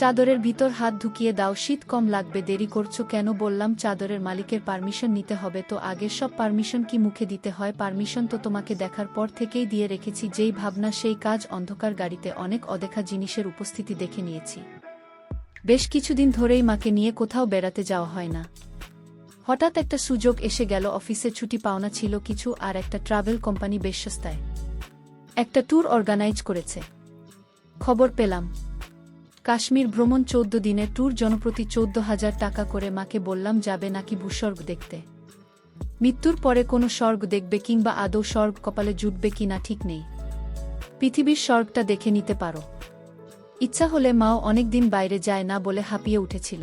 চাদরের ভিতর হাত ঢুকিয়ে দাও, শীত কম লাগবে, দেরি করছো কেন? বললাম চাদরের মালিকের পারমিশন নিতে হবে তো। আগের সব পারমিশন কি মুখে দিতে হয়? পারমিশন তো তোমাকে দেখার পর থেকেই দিয়ে রেখেছি, যেই ভাবনা সেই কাজ। অন্ধকার গাড়িতে অনেক অদেখা জিনিসের উপস্থিতি দেখে নিয়েছি। বেশ কিছুদিন ধরেই মাকে নিয়ে কোথাও বেড়াতে যাওয়া হয় না। হঠাৎ একটা সুযোগ এসে গেল, অফিসে ছুটি পাওনা ছিল কিছু, আর একটা ট্রাভেল কোম্পানি বেশ সস্তায় একটা ট্যুর অর্গানাইজ করেছে। খবর পেলাম কাশ্মীর ভ্রমণ, 14 দিনের ট্যুর, জনপ্রতি 14,000 টাকা করে। মাকে বললাম যাবে নাকি ভূস্বর্গ দেখতে? মৃত্যুর পরে কোনো স্বর্গ দেখবে, কিংবা আদৌ স্বর্গ কপালে জুটবে কি না ঠিক নেই। পৃথিবীর স্বর্গটা দেখে নিতে পারো। ইচ্ছা হলে মাও অনেকদিন বাইরে যায় না বলে হাঁপিয়ে উঠেছিল।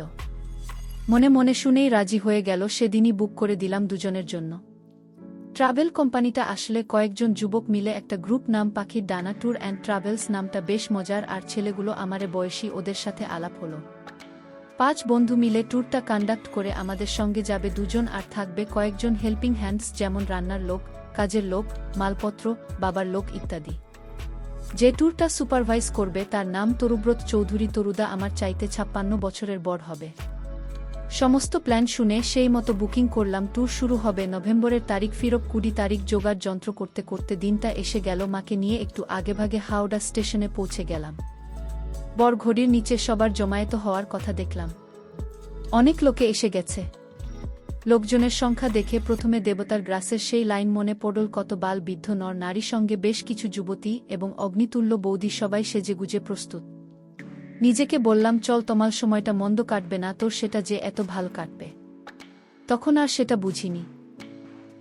মনে মনে শুনেই রাজি হয়ে গেল। সেদিনই বুক করে দিলাম দুজনের জন্য। ট্রাভেল কোম্পানিটা আসলে কয়েকজন যুবক মিলে একটা গ্রুপ, নাম পাখির ডানা ট্যুর অ্যান্ড ট্রাভেলস। নামটা বেশ মজার, আর ছেলেগুলো আমারে বয়সী। ওদের সাথে আলাপ হলো। 5 বন্ধু মিলে ট্যুরটা কন্ডাক্ট করে আমাদের সঙ্গে যাবে দুজন, আর থাকবে কয়েকজন হেল্পিং হ্যান্ডস, যেমন রান্নার লোক, কাজের লোক, মালপত্র, বাবার লোক ইত্যাদি। যে ট্যুরটা সুপারভাইজ করবে তার নাম তরুব্রত চৌধুরী। তরুদা আমার চাইতে 56 বছরের বড় হবে। সমস্ত প্ল্যান শুনে সেই মতো বুকিং করলাম। ট্যুর শুরু হবে নভেম্বরের তারিখ, ফিরব 20 তারিখ। জোগাড় যন্ত্র করতে করতে দিনটা এসে গেল। মাকে নিয়ে একটু আগেভাগে হাওড়া স্টেশনে পৌঁছে গেলাম। বর ঘড়ির নিচে সবার জমায়েত হওয়ার কথা দেখলাম। অনেক লোকে এসে গেছে। লোকজনের সংখ্যা দেখে প্রথমে দেবতার গ্রাসের সেই লাইন মনে পড়ল। কত বাল বৃদ্ধ নর নারী, সঙ্গে বেশ কিছু যুবতী এবং অগ্নিতুল্য বৌদি, সবাই সেজেগুজে প্রস্তুত। নিজেকে বললাম চল, তোমার সময়টা মন্দ কাটবে না, তোর সেটা যে এত ভালো কাটবে। তখন আর সেটা বুঝিনি।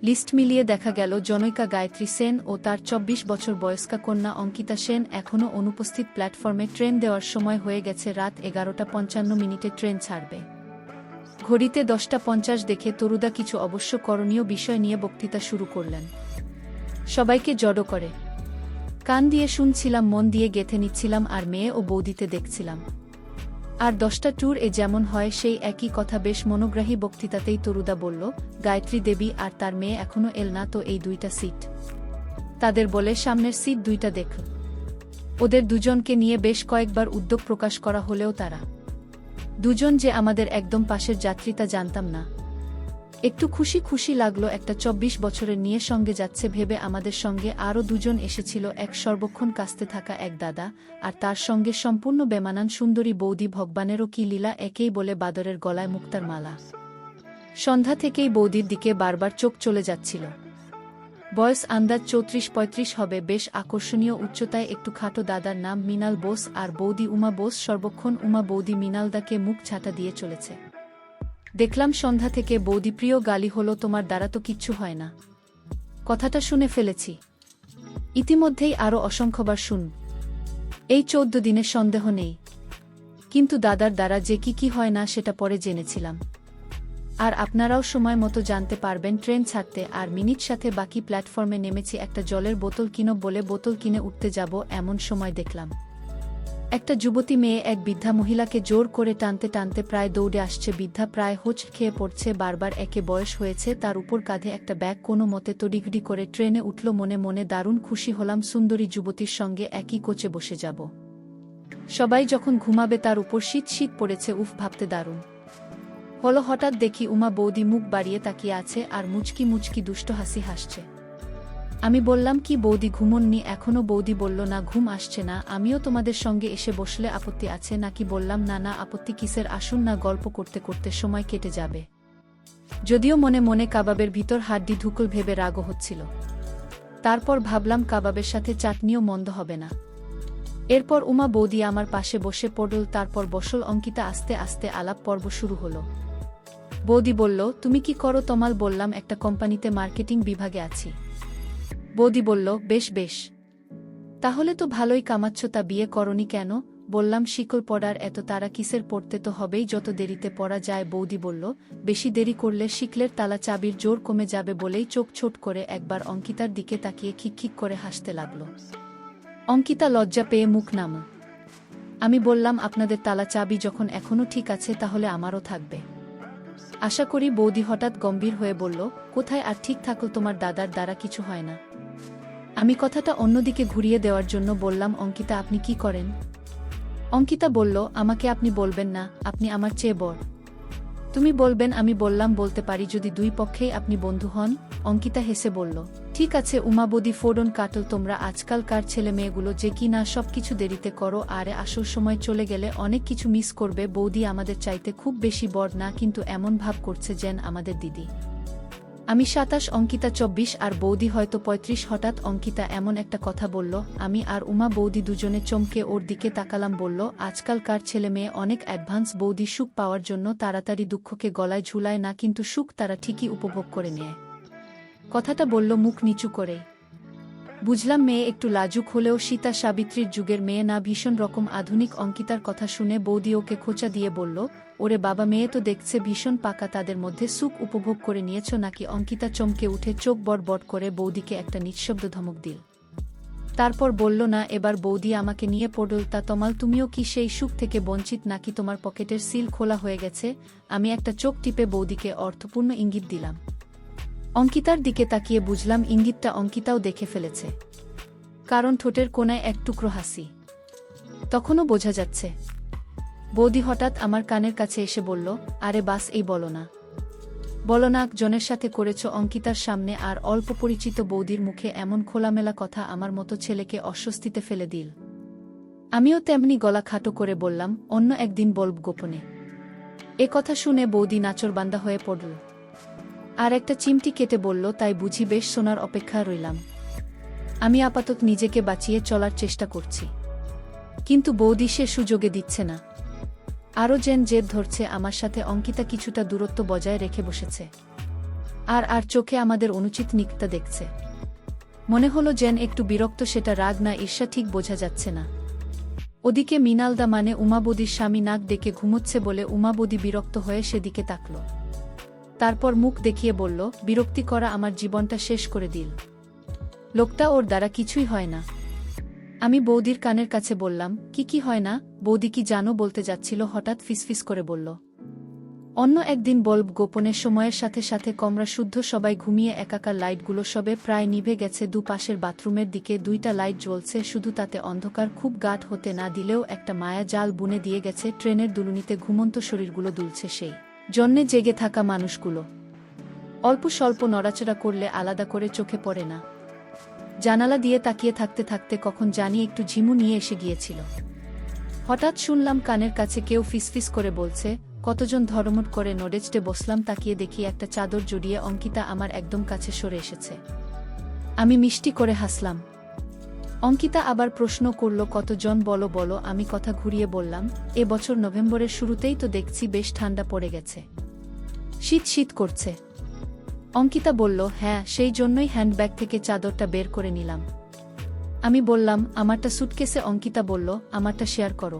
লিস্ট মিলিয়ে দেখা গেল জনৈকা গায়ত্রী সেন ও তার 24 বছর বয়স্কা কন্যা অঙ্কিতা সেন এখনও অনুপস্থিত। প্ল্যাটফর্মে ট্রেন দেওয়ার সময় হয়ে গেছে, রাত 11:55 ট্রেন ছাড়বে। ঘড়িতে 10:50 দেখে তরুদা কিছু অবশ্য করণীয় বিষয় নিয়ে বক্তৃতা শুরু করলেন। সবাইকে জড়ো করে কান দিয়ে শুনছিলাম, মন দিয়ে গেঁথে নিচ্ছিলাম, আর মেয়ে ও বৌদিতে দেখছিলাম। আর 10টা ট্যুর এ যেমন হয় সেই একই কথা। বেশ মনোগ্রাহী বক্তৃতাতেই তরুদা বলল, গায়ত্রী দেবী আর তার মেয়ে এখনো এল না তো, এই 2টা সিট তাদের বলে সামনের সিট 2টা দেখল। ওদের দুজনকে নিয়ে বেশ কয়েকবার উদ্যোগ প্রকাশ করা হলেও তারা দুজন যে আমাদের একদম পাশের যাত্রী তা জানতাম না। একটু খুশি খুশি লাগলো, একটা 24 বছরের নিয়ে সঙ্গে যাচ্ছে ভেবে। আমাদের সঙ্গে আরও দুজন এসেছিল, এক সর্বক্ষণ কাস্তে থাকা এক দাদা, আর তার সঙ্গে সম্পূর্ণ বেমানান সুন্দরী বৌদি। ভগবানেরও কি লীলা, একেই বলে বাদরের গলায় মুক্তার মালা। সন্ধ্যা থেকেই বৌদির দিকে বারবার চোখ চলে যাচ্ছিল। বয়স আন্দাজ 34-35 হবে, বেশ আকর্ষণীয় উচ্চতায়, একটু খাটো। দাদার নাম মৃণাল বোস আর বৌদি উমা বোস। সর্বক্ষণ উমা বৌদি মৃণালদাকে মুখ ছাটা দিয়ে চলেছে। দেখলাম সন্ধ্যা থেকে বৌদি প্রিয় গালি হলো, তোমার দ্বারা তো কিচ্ছু হয় না। কথাটা শুনে ফেলেছি, ইতিমধ্যেই আরও অসংখ্যবার শুন। এই 14 দিনের সন্দেহ নেই, কিন্তু দাদার দ্বারা যে কি হয় না সেটা পরে জেনেছিলাম। আর আপনারাও সময় মতো জানতে পারবেন। ট্রেন ছাড়তে আর মিনিট সাথে বাকি প্ল্যাটফর্মে নেমেছি। একটা জলের বোতল কিনো বলে বোতল কিনে উঠতে যাব, এমন সময় দেখলাম একটা যুবতী মেয়ে এক বৃদ্ধা মহিলাকে জোর করে টানতে টানতে প্রায় দৌড়ে আসছে। বৃদ্ধা প্রায় হোঁচ খেয়ে পড়ছে, বারবার। একে বয়স হয়েছে, তার উপর কাঁধে একটা ব্যাগ। কোনো মতে তড়িঘড়ি করে ট্রেনে উঠল। মনে মনে দারুণ খুশি হলাম, সুন্দরী যুবতীর সঙ্গে একই কোচে বসে যাব। সবাই যখন ঘুমাবে তার উপর শীত শীত পড়েছে, উফ, ভাবতে দারুণ হলো। হঠাৎ দেখি উমা বৌদি মুখ বাড়িয়ে তাকিয়ে আছে আর মুচকি মুচকি দুষ্ট হাসি হাসছে। আমি বললাম, কি বৌদি ঘুমোননি এখনো? বৌদি বলল, না, ঘুম আসছে না। আমিও তোমাদের সঙ্গে এসে বসলে আপত্তি আছে নাকি? বললাম, না না, আপত্তি কিসের, আসুন না, গল্প করতে করতে সময় কেটে যাবে। যদিও মনে মনে কাবাবের ভিতর হাড্ডি ঢুকল ভেবে রাগও হচ্ছিল। তারপর ভাবলাম কাবাবের সাথে চাটনিও মন্দ হবে না। এরপর উমা বৌদি আমার পাশে বসে পড়ল, তারপর বসল অঙ্কিতা। আস্তে আস্তে আলাপ পর্ব শুরু হলো। বৌদি বলল, তুমি কি করো? তমাল বললাম, একটা কোম্পানিতে মার্কেটিং বিভাগে আছি। বৌদি বলল, বেশ বেশ, তাহলে তো ভালোই কামাচ্ছ, তা বিয়ে করনি কেন? বললাম, শিকল পড়ার এত তারা কিসের, পড়তে তো হবেই, যত দেরিতে পড়া যায়। বৌদি বলল, বেশি দেরি করলে শিকলের তালা চাবির জোর কমে যাবে। বলেই চোখ ছোট করে একবার অঙ্কিতার দিকে তাকিয়ে খিকখিক করে হাসতে লাগল। অঙ্কিতা লজ্জা পেয়ে মুখ নাম। আমি বললাম, আপনাদের তালা চাবি যখন এখনও ঠিক আছে তাহলে আমারও থাকবে আশা করি। বৌদি হঠাৎ গম্ভীর হয়ে বলল, কোথায় আর ঠিক থাকল, তোমার দাদার দ্বারা কিছু হয় না। আমি কথাটা অন্যদিকে ঘুরিয়ে দেওয়ার জন্য বললাম, অঙ্কিতা, আপনি কি করেন? অঙ্কিতা বলল, আমাকে আপনি বলবেন না, আপনি আমার চেয়ে বড়। তুমি বলবেন। আমি বললাম, বলতে পারি যদি দুই পক্ষেই আপনি বন্ধু হন। অঙ্কিতা হেসে বলল, ঠিক আছে উমাবদি ফোডন কাটল। তোমরা আজকালকার ছেলে মেয়েগুলো যে কি না সবকিছু দেরিতে করো, আরে আসল সময় চলে গেলে অনেক কিছু মিস করবে। বৌদি আমাদের চাইতে খুব বেশি বড় না, কিন্তু এমন ভাব করছে যেন আমাদের দিদি। আমি ২৭, অঙ্কিতা ২৪ আর বৌদি হয়তো ৩৫। হঠাৎ অঙ্কিতা এমন একটা কথা বলল, আমি আর উমা বৌদি দুজনে চমকে ওর দিকে তাকালাম। বলল, আজকালকার ছেলে মেয়ে অনেক অ্যাডভান্স। বৌদি সুখ পাওয়ার জন্য তাড়াতাড়ি দুঃখকে গলায় ঝুলায় না, কিন্তু সুখ তারা ঠিকই উপভোগ করে নেয়। কথাটা বলল মুখ নিচু করে। বুঝলাম মেয়ে একটু লাজুক হলেও সীতা সাবিত্রীর যুগের মেয়ে না, ভীষণ রকম আধুনিক। অঙ্কিতার কথা শুনে বৌদি ওকে খোঁচা দিয়ে বলল, ওরে বাবা, মেয়ে তো দেখছে ভীষণ পাকা। তাদের মধ্যে সুখ উপভোগ করে নিয়েছ নাকি? অঙ্কিতা চমকে উঠে চোখ বড় বড় করে বৌদিকে একটা নিঃশব্দ ধমক দিল। তারপর বলল, না, এবার বৌদি আমাকে নিয়ে পড়ল। তা তমাল, তুমিও কি সেই সুখ থেকে বঞ্চিত নাকি? তোমার পকেটের সিল খোলা হয়ে গেছে? আমি একটা চোখ টিপে বৌদিকে অর্থপূর্ণ ইঙ্গিত দিলাম। অঙ্কিতার দিকে তাকিয়ে বুঝলাম ইঙ্গিতটা অঙ্কিতাও দেখে ফেলেছে, কারণ ঠোঁটের কোণায় এক টুকরো হাসি তখনও বোঝা যাচ্ছে। বৌদি হঠাৎ আমার কানের কাছে এসে বলল, আরে বাস, এই বলো না, বলো না জনের সাথে করেছ। অঙ্কিতার সামনে আর অল্প পরিচিত বৌদির মুখে এমন খোলামেলা কথা আমার মতো ছেলেকে অস্বস্তিতে ফেলে দিল। আমিও তেমনি গলা খাটো করে বললাম, অন্য একদিন বলব গোপনে। এ কথা শুনে বৌদি নাচরবান্দা হয়ে পড়ল আর একটা চিমটি কেটে বলল, তাই বুঝি? বেশ, শোনার অপেক্ষা রইলাম। আমি আপাতত নিজেকে বাঁচিয়ে চলার চেষ্টা করছি, কিন্তু বৌদি সে সুযোগে দিচ্ছে না। আরও যেন জেদ ধরছে আমার সাথে। অঙ্কিতা কিছুটা দূরত্ব বজায় রেখে বসেছে আর চোখে আমাদের অনুচিত নিকটা দেখছে। মনে হলো যেন একটু বিরক্ত, সেটা রাগ না ঈর্ষা ঠিক বোঝা যাচ্ছে না। ওদিকে মৃণালদা মানে উমাবদির স্বামী নাক ডেকে ঘুমোচ্ছে বলে উমাবদি বিরক্ত হয়ে সেদিকে তাকল। তারপর মুখ দেখিয়ে বলল, বিরক্তি করা আমার জীবনটা শেষ করে দিল। লোকটা ওর দ্বারা কিছুই হয় না। আমি বৌদির কানের কাছে বললাম, কি হয় না? বৌদি কি জানো বলতে যাচ্ছিল, হঠাৎ ফিসফিস করে বলল, অন্য একদিন বলব গোপনে। সময়ের সাথে সাথে কমরা শুদ্ধ সবাই ঘুমিয়ে একাকার। লাইটগুলো সবে প্রায় নিভে গেছে। দুপাশের বাথরুমের দিকে 2টা লাইট জ্বলছে শুধু, তাতে অন্ধকার খুব গাঢ় হতে না দিলেও একটা মায়া জাল বুনে দিয়ে গেছে। ট্রেনের দুলুনিতে ঘুমন্ত শরীরগুলো দুলছে, সেই জন্যে জেগে থাকা মানুষগুলো অল্প স্বল্প নড়াচড়া করলে আলাদা করে চোখে পড়ে না। জানালা দিয়ে তাকিয়ে থাকতে থাকতে কখন জানি একটু ঝিমু নিয়ে এসে গিয়েছিল। হঠাৎ শুনলাম কানের কাছে কেউ ফিসফিস করে বলছে, কতজন ধর্মট করে নড়েচড়ে বসলাম। তাকিয়ে দেখি একটা চাদর জড়িয়ে অঙ্কিতা আমার একদম কাছে সরে এসেছে। আমি মিষ্টি করে হাসলাম। অঙ্কিতা আবার প্রশ্ন করল, কতজন? বলো বলো। আমি কথা ঘুরিয়ে বললাম, এ বছর নভেম্বরের শুরুতেই তো দেখছি বেশ ঠান্ডা পড়ে গেছে, শীত শীত করছে। অঙ্কিতা বলল, হ্যাঁ, সেই জন্যই হ্যান্ডব্যাগ থেকে চাদরটা বের করে নিলাম। আমি বললাম, আমারটা সুটকেসে। অঙ্কিতা বলল, আমারটা শেয়ার করো।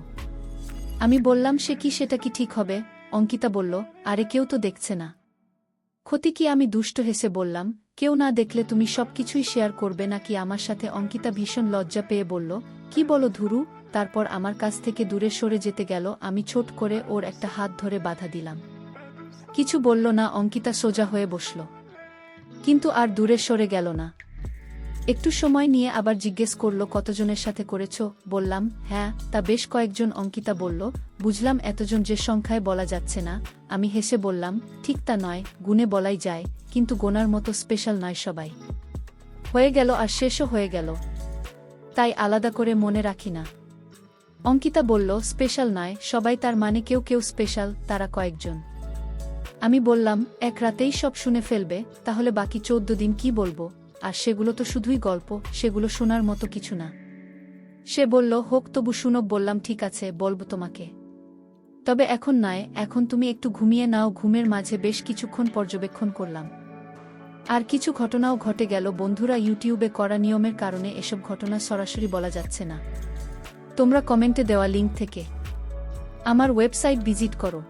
আমি বললাম, সে কি, সেটা কি ঠিক হবে? অঙ্কিতা বলল, আরে কেউ তো দেখছে না, ক্ষতি কি? আমি দুষ্ট হেসে বললাম, কেউ না দেখলে তুমি সবকিছুই শেয়ার করবে নাকি আমার সাথে? অঙ্কিতা ভীষণ লজ্জা পেয়ে বলল, কি বলো ধুরু। তারপর আমার কাছ থেকে দূরে সরে যেতে গেল। আমি ছোট করে ওর একটা হাত ধরে বাধা দিলাম। কিছু বলল না। অঙ্কিতা সোজা হয়ে বসল, কিন্তু আর দূরে সরে গেল না। একটু সময় নিয়ে আবার জিজ্ঞেস করল, কতজনের সাথে করেছ? বললাম, হ্যাঁ, তা বেশ কয়েকজন। অঙ্কিতা বলল, বুঝলাম, এতজন যে সংখ্যায় বলা যাচ্ছে না। আমি হেসে বললাম, ঠিক তা নয়, গুণে বলাই যায়, কিন্তু গোনার মতো স্পেশাল নয়। সবাই হয়ে গেল আর শেষও হয়ে গেল, তাই আলাদা করে মনে রাখি না। অঙ্কিতা বলল, স্পেশাল নয় সবাই, তার মানে কেউ কেউ স্পেশাল, তারা কয়েকজন। আমি বললাম, এক রাতেই সব শুনে ফেলবে? তাহলে বাকি 14 দিন কি বলবো? আর সেগুলো তো শুধুই গল্প, সেগুলো শোনার মতো কিছু না। সে বলল, হোক, তবু শুনো। বললাম, ঠিক আছে, বলবো তোমাকে, তবে এখন নয়। এখন তুমি একটু ঘুমিয়ে নাও। ঘুমের মাঝে বেশ কিছুক্ষণ পর্যবেক্ষণ করলাম, আর কিছু ঘটনাও ঘটে গেল। বন্ধুরা, ইউটিউবে করা নিয়মের কারণে এসব ঘটনা সরাসরি বলা যাচ্ছে না। তোমরা কমেন্টে দেওয়া লিঙ্ক থেকে আমার ওয়েবসাইট ভিজিট করো,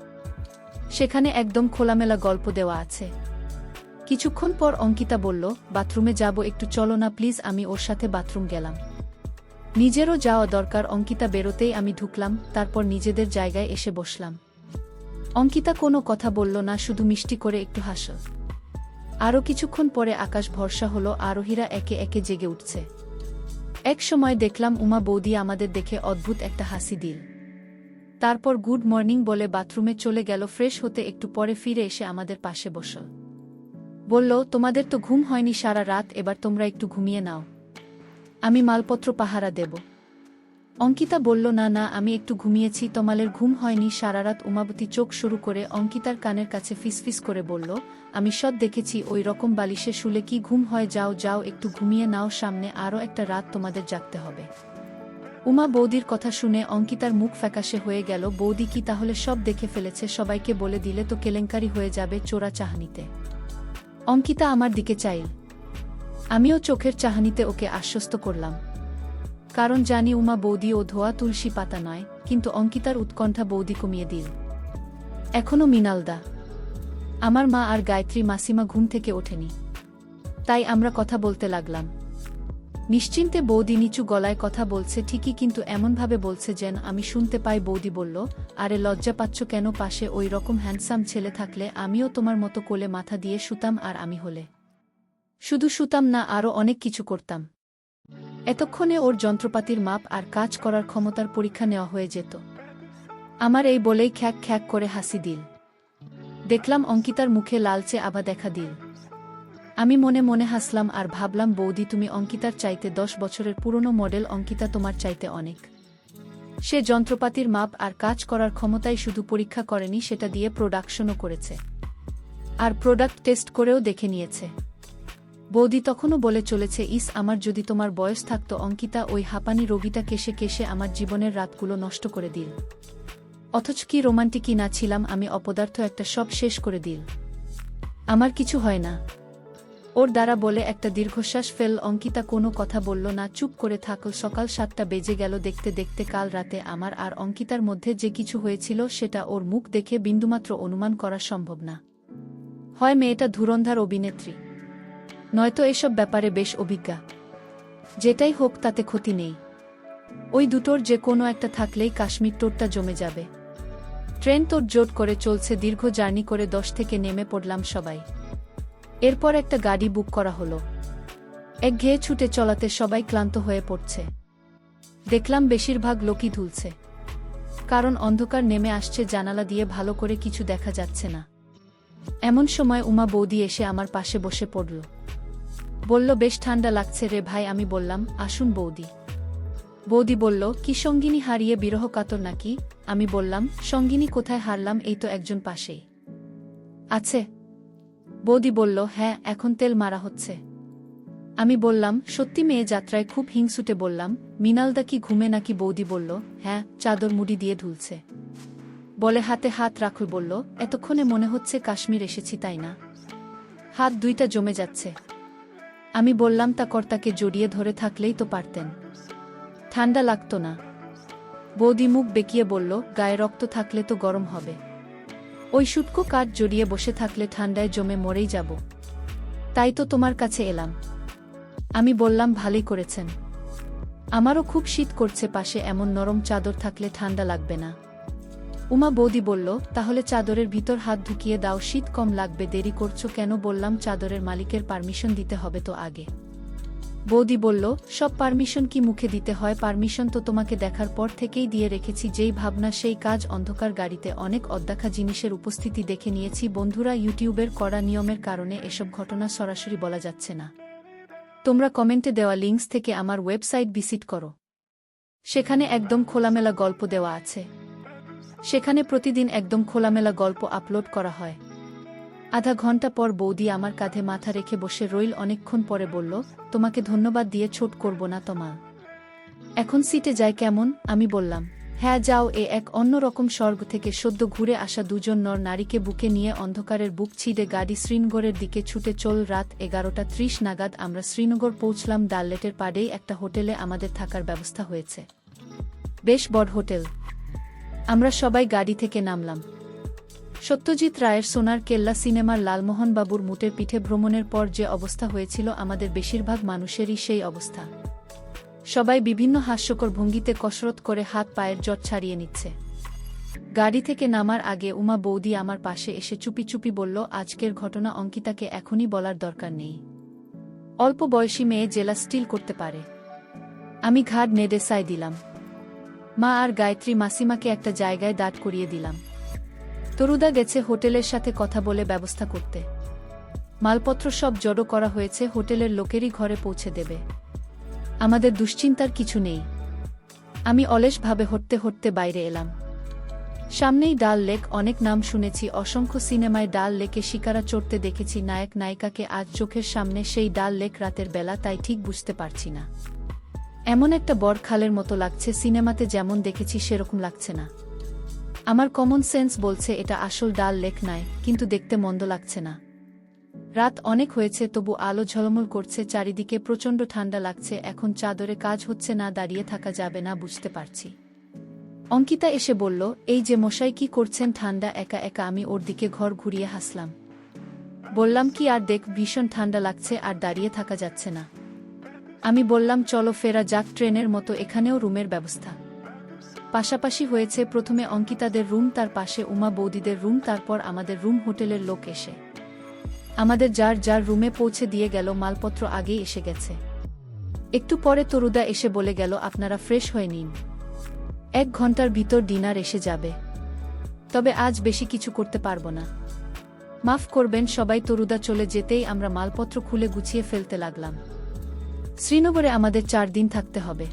সেখানে একদম খোলামেলা গল্প দেওয়া আছে। কিছুক্ষণ পর অঙ্কিতা বলল, বাথরুমে যাব একটু, চলো না প্লিজ। আমি ওর সাথে বাথরুম গেলাম। নিজেরও যাওয়া দরকার। অঙ্কিতা বেরোতেই আমি ঢুকলাম, তারপর নিজেদের জায়গায় এসে বসলাম। অঙ্কিতা কোনো কথা বলল না, শুধু মিষ্টি করে একটু হাসল। আরও কিছুক্ষণ পরে আকাশ ভরসা হলো, আরোহীরা একে একে জেগে উঠছে। এক সময় দেখলাম উমা বৌদি আমাদের দেখে অদ্ভুত একটা হাসি দিল। তারপর গুড মর্নিং বলে বাথরুমে চলে গেল। ফ্রেশ হতে একটু পরে ফিরে এসে আমাদের পাশে বসল। বলল, তোমাদের তো ঘুম হয়নি সারা রাত, এবার তোমরা একটু ঘুমিয়ে নাও, আমি মালপত্র পাহারা দেব। অঙ্কিতা বলল, না না, আমি একটু ঘুমিয়েছি, তোমালের ঘুম হয়নি সারা রাত। উমাবতী চোখ শুরু করে অঙ্কিতার কানের কাছে ফিসফিস করে বলল, আমি সব দেখেছি, ওই রকম বালিশে শুলে কি ঘুম হয়? যাও যাও, একটু ঘুমিয়ে নাও, সামনে আরও একটা রাত তোমাদের জাগতে হবে। উমা বৌদির কথা শুনে অঙ্কিতার মুখ ফ্যাকাশে হয়ে গেল। বৌদি কি তাহলে সব দেখে ফেলেছে? সবাইকে বলে দিলে তো কেলেঙ্কারি হয়ে যাবে চোরা চাহনিতে। অঙ্কিতা আমার দিকে চাইল, আমিও চোখের চাহনিতে ওকে আশ্বস্ত করলাম, কারণ জানি উমা বৌদি ও ধোয়া তুলসী পাতা নয়। কিন্তু অঙ্কিতার উৎকণ্ঠা বৌদি কমিয়ে দিল। এখনও মৃণালদা, আমার মা আর গায়ত্রী মাসিমা ঘুম থেকে ওঠেনি, তাই আমরা কথা বলতে লাগলাম। নিশ্চিন্তে বৌদি নিচু গলায় কথা বলছে ঠিকই, কিন্তু এমনভাবে বলছে যেন আমি শুনতে পাই। বৌদি বলল, আরে লজ্জা পাচ্ছ কেন? পাশে ওই রকম হ্যান্ডসাম ছেলে থাকলে আমিও তোমার মতো কোলে মাথা দিয়ে শুতাম, আর আমি হলে শুধু শুতাম না, আরও অনেক কিছু করতাম। এতক্ষণে ওর যন্ত্রপাতির মাপ আর কাজ করার ক্ষমতার পরীক্ষা নেওয়া হয়ে যেত। আমার এই বলেই খ্যাক খ্যাক করে হাসি দিল। দেখলাম অঙ্কিতার মুখে লালচে আভা দেখা দিল। আমি মনে মনে হাসলাম আর ভাবলাম, বৌদি তুমি অঙ্কিতার চাইতে 10 বছরের পুরনো মডেল, অঙ্কিতা তোমার চাইতে অনেক। সে যন্ত্রপাতির মাপ আর কাজ করার ক্ষমতাই শুধু পরীক্ষা করেনি, সেটা দিয়ে প্রোডাকশনও করেছে, আর প্রোডাক্ট টেস্ট করেও দেখে নিয়েছে। বৌদি তখনও বলে চলেছে, ইস, আমার যদি তোমার বয়স থাকতো অঙ্কিতা, ওই হাঁপানি রোগীটা কেশে কেশে আমার জীবনের রাতগুলো নষ্ট করে দিল। অথচ কি রোমান্টিকই না ছিলাম আমি, অপদার্থ একটা, সব শেষ করে দিল। আমার কিছু হয় না ওর দ্বারা বলে একটা দীর্ঘশ্বাস ফেল। অঙ্কিতা কোনো কথা বলল না, চুপ করে থাকল। সকাল 7টা বেজে গেল। দেখতে দেখতে কাল রাতে আমার আর অঙ্কিতার মধ্যে যে কিছু হয়েছিল সেটা ওর মুখ দেখে বিন্দুমাত্র অনুমান করা সম্ভব না। হয় মেয়েটা ধুরন্ধর অভিনেত্রী, নয়তো এসব ব্যাপারে বেশ অভিজ্ঞা। যেটাই হোক তাতে ক্ষতি নেই, ওই দুটোর যে কোনো একটা থাকলেই কাশ্মীর টোরটা জমে যাবে। ট্রেন তোর জোট করে চলছে, দীর্ঘ জার্নি করে 10 থেকে নেমে পড়লাম সবাই। এরপর একটা গাড়ি বুক করা হলো। একঘেয়ে ছুটে চলাতে সবাই ক্লান্ত হয়ে পড়ছে। দেখলাম বেশিরভাগ লোকই ধুলছে, কারণ অন্ধকার নেমে আসছে, জানালা দিয়ে ভালো করে কিছু দেখা যাচ্ছে না। এমন সময় উমা বৌদি এসে আমার পাশে বসে পড়ল। বলল, বেশ ঠান্ডা লাগছে রে ভাই। আমি বললাম, আসুন বৌদি। বৌদি বলল, কি সঙ্গিনী হারিয়ে বিরহ কাতর নাকি? আমি বললাম, সঙ্গিনী কোথায় হারলাম, এই তো একজন পাশেই আছে। বৌদি বলল, হ্যাঁ, এখন তেল মারা হচ্ছে। আমি বললাম, সত্যি মেয়ে যাত্রায় খুব হিংসুটে। বললাম, মৃণালদা কি ঘুমে নাকি? বৌদি বলল, হ্যাঁ, চাদর মুড়ি দিয়ে ঢুলছে। বলে হাতে হাত রাখল। বলল, এতক্ষণে মনে হচ্ছে কাশ্মীর এসেছি, তাই না? হাত দুইটা জমে যাচ্ছে। আমি বললাম, তা কর্তাকে জড়িয়ে ধরে থাকলেই তো পারতেন, ঠান্ডা লাগতো না। বৌদি মুখ বেঁকিয়ে বলল, গায়ে রক্ত থাকলে তো গরম হবে, ওই শুটকো কাঠ জড়িয়ে বসে থাকলে ঠান্ডায় জমে মরেই যাব, তাই তো তোমার কাছে এলাম। আমি বললাম, ভালোই করেছেন, আমারও খুব শীত করছে, পাশে এমন নরম চাদর থাকলে ঠান্ডা লাগবে না। উমা বৌদি বলল, তাহলে চাদরের ভিতর হাত ঢুকিয়ে দাও, শীত কম লাগবে, দেরি করছো কেন? বললাম, চাদরের মালিকের পারমিশন দিতে হবে তো আগে। বৌদি বলল, সব পারমিশন কি মুখে দিতে হয়? পারমিশন তো তোমাকে দেখার পর থেকেই দিয়ে রেখেছি, যেই ভাবনা সেই কাজ। অন্ধকার গাড়িতে অনেক অদেখা জিনিসের উপস্থিতি দেখে নিয়েছি বন্ধুরা। ইউটিউবের কড়া নিয়মের কারণে এসব ঘটনা সরাসরি বলা যাচ্ছে না। তোমরা কমেন্টে দেওয়া লিঙ্কস থেকে আমার ওয়েবসাইট ভিজিট করো, সেখানে একদম খোলামেলা গল্প দেওয়া আছে। সেখানে প্রতিদিন একদম খোলামেলা গল্প আপলোড করা হয়। আধা ঘন্টা পর বৌদি আমার কাঁধে মাথা রেখে বসে রইল। অনেকক্ষণ পরে বলল, তোমাকে ধন্যবাদ দিয়ে ছোট করব না তোমা, এখন সিটে যায় কেমন? আমি বললাম, হ্যাঁ যাও। এক অন্য রকম স্বর্গ থেকে সদ্য ঘুরে আসা দুজন নর নারীকে বুকে নিয়ে অন্ধকারের বুক ছিঁড়ে গাড়ি শ্রীনগরের দিকে ছুটে চল। রাত 11:30 নাগাদ আমরা শ্রীনগর পৌঁছলাম। ডাললেটের পাড়েই একটা হোটেলে আমাদের থাকার ব্যবস্থা হয়েছে, বেশ বড় হোটেল। আমরা সবাই গাড়ি থেকে নামলাম। সত্যজিৎ রায়ের সোনার কেল্লা সিনেমার লালমোহন বাবুর মুটের পিঠে ভ্রমণের পর যে অবস্থা হয়েছিল আমাদের বেশিরভাগ মানুষেরই সেই অবস্থা। সবাই বিভিন্ন হাস্যকর ভঙ্গিতে কসরত করে হাত পায়ের জট ছাড়িয়ে নিচ্ছে। গাড়ি থেকে নামার আগে উমা বৌদি আমার পাশে এসে চুপি চুপি বলল, আজকের ঘটনা অঙ্কিতাকে এখনই বলার দরকার নেই, অল্প বয়সী মেয়ে জেলা স্টিল করতে পারে। আমি ঘাড় নেড়ে সায় দিলাম। মা আর গায়ত্রী মাসিমাকে একটা জায়গায় দাঁড় করিয়ে দিলাম। তরুদা গেছে হোটেলের সাথে কথা বলে ব্যবস্থা করতে। মালপত্র সব জড়ো করা হয়েছে, হোটেলের লোকেরই ঘরে পৌঁছে দেবে। আমাদের দুশ্চিন্তার কিছু নেই। আমি অলসভাবে হাঁটতে হাঁটতে বাইরে এলাম। সামনেই ডাল লেক, অনেক নাম শুনেছি, অসংখ্য সিনেমায় ডাল লেকে শিকারা চড়তে দেখেছি নায়ক নায়িকাকে, আজ চোখের সামনে সেই ডাল লেক রাতের বেলা, তাই ঠিক বুঝতে পারছি না। এমন একটা বড় খালের মতো লাগছে, সিনেমাতে যেমন দেখেছি সেরকম লাগছে না। আমার কমন সেন্স বলছে এটা আসল ডাল লেক নয়, কিন্তু দেখতে মন্দ লাগছে না। রাত অনেক হয়েছে, তবু আলো ঝলমল করছে, চারিদিকে প্রচণ্ড ঠান্ডা লাগছে। এখন চাদরে কাজ হচ্ছে না, দাঁড়িয়ে থাকা যাবে না, বুঝতে পারছি। অঙ্কিতা এসে বলল, এই যে মশাই, কি করছেন ঠান্ডা একা একা? আমি ওর দিকে ঘর ঘুরিয়ে হাসলাম। বললাম, কি আর দেখ, ভীষণ ঠান্ডা লাগছে আর দাঁড়িয়ে থাকা যাচ্ছে না। আমি বললাম, চলো ফেরা যাক, ট্রেনের মতো এখানেও রুমের ব্যবস্থা। পাশাপাশি হয়েছে, প্রথমে অঙ্কিতাদের রুম, তার পাশে উমা বৌদিদের রুম, তারপর আমাদের রুম। হোটেলের লোক এসে আমাদের যার যার রুমে পৌঁছে দিয়ে গেল, মালপত্র আগেই এসে গেছে। একটু পরে তরুদা এসে বলে গেল, আপনারা ফ্রেশ হয়ে নিন, 1 ঘন্টার ভিতর ডিনার এসে যাবে। তবে আজ বেশি কিছু করতে পারবো না, মাফ করবেন সবাই। তরুদা চলে যেতেই আমরা মালপত্র খুলে গুছিয়ে ফেলতে লাগলাম। শ্রীনগরে আমাদের 4 দিন থাকতে হবে,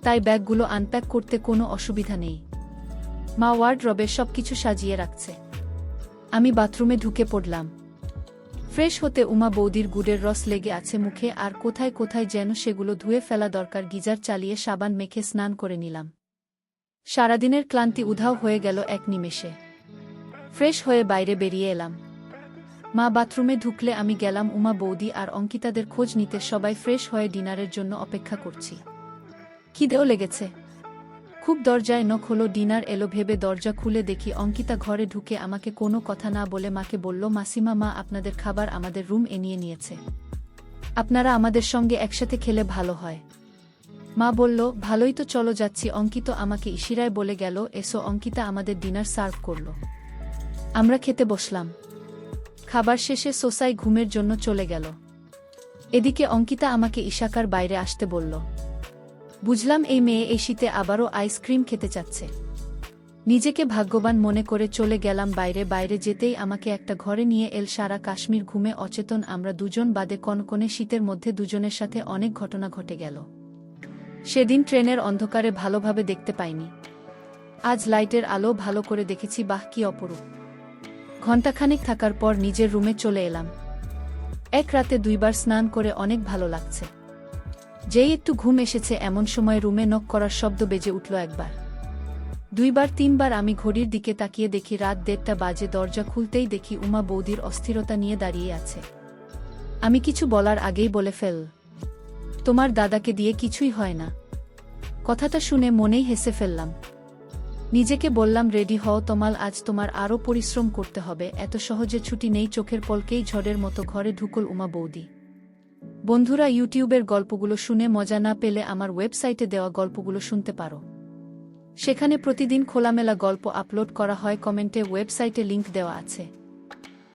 তাই ব্যাগগুলো আনপ্যাক করতে কোনো অসুবিধা নেই। মা ওয়ার্ডরোবে সবকিছু সাজিয়ে রাখছে। আমি বাথরুমে ঢুকে পড়লাম। ফ্রেশ হতে উমা বৌদির গুড়ের রস লেগে আছে মুখে, আর কোথায় কোথায় যেন সেগুলো ধুয়ে ফেলা দরকার। গিজার চালিয়ে সাবান মেখে স্নান করে নিলাম। সারাদিনের ক্লান্তি উধাও হয়ে গেল এক নিমেষে। ফ্রেশ হয়ে বাইরে বেরিয়ে এলাম। মা বাথরুমে ঢুকলে আমি গেলাম উমা বৌদি আর অঙ্কিতাদের খোঁজ নিতে। সবাই ফ্রেশ হয়ে ডিনারের জন্য অপেক্ষা করছি। খিদেও লেগেছে খুব। দরজায় নখ হলো, ডিনার এলো ভেবে দরজা খুলে দেখি অঙ্কিতা ঘরে ঢুকে আমাকে কোনো কথা না বলে মাকে বলল, মাসিমা, মা আপনাদের খাবার আমাদের রুম এনিয়ে নিয়েছে, আপনারা আমাদের সঙ্গে একসাথে খেলে ভালো হয়। মা বলল, ভালোই তো, চলো যাচ্ছি। অঙ্কিত আমাকে ইশারায় বলে গেল, এসো। অঙ্কিতা আমাদের ডিনার সার্ভ করল। আমরা খেতে বসলাম। খাবার শেষে সোসাই ঘুমের জন্য চলে গেল। এদিকে অঙ্কিতা আমাকে ইশাকার বাইরে আসতে বলল। বুঝলাম এই মেয়ে এই শীতে আবারও আইসক্রিম খেতে চাচ্ছে। নিজেকে ভাগ্যবান মনে করে চলে গেলাম বাইরে। বাইরে যেতেই আমাকে একটা ঘরে নিয়ে এল। সারা কাশ্মীর ঘুমে অচেতন আমরা দুজন, বাদে কনকনে শীতের মধ্যে দুজনের সাথে অনেক ঘটনা ঘটে গেল। সেদিন ট্রেনের অন্ধকারে ভালোভাবে দেখতে পাইনি, আজ লাইটের আলো ভালো করে দেখেছি। বাহ, কি অপরূপ। ঘণ্টাখানেক থাকার পর নিজের রুমে চলে এলাম। এক রাতে 2 বার স্নান করে অনেক ভালো লাগছে। যেই একটু ঘুম এসেছে এমন সময় রুমে নক করার শব্দ বেজে উঠল। 1 বার, 2 বার, 3 বার। আমি ঘড়ির দিকে তাকিয়ে দেখি রাত 1:30 বাজে। দরজা খুলতেই দেখি উমা বৌদির অস্থিরতা নিয়ে দাঁড়িয়ে আছে। আমি কিছু বলার আগেই বলে ফেল, তোমার দাদাকে দিয়ে কিছুই হয় না। কথাটা শুনে মনেই হেসে ফেললাম। নিজেকে বললাম, রেডি হও তমাল, আজ তোমার আরও পরিশ্রম করতে হবে। এত সহজে ছুটি নেই। চোখের পলকেই ঝড়ের মতো ঘরে ঢুকল উমা বৌদি। বন্ধুরা, ইউটিউবের গল্পগুলো শুনে মজা না পেলে আমার ওয়েবসাইটে দেওয়া গল্পগুলো শুনতে পারো। সেখানে প্রতিদিন খোলামেলা গল্প আপলোড করা হয়। কমেন্টে ওয়েবসাইটে লিংক দেওয়া আছে।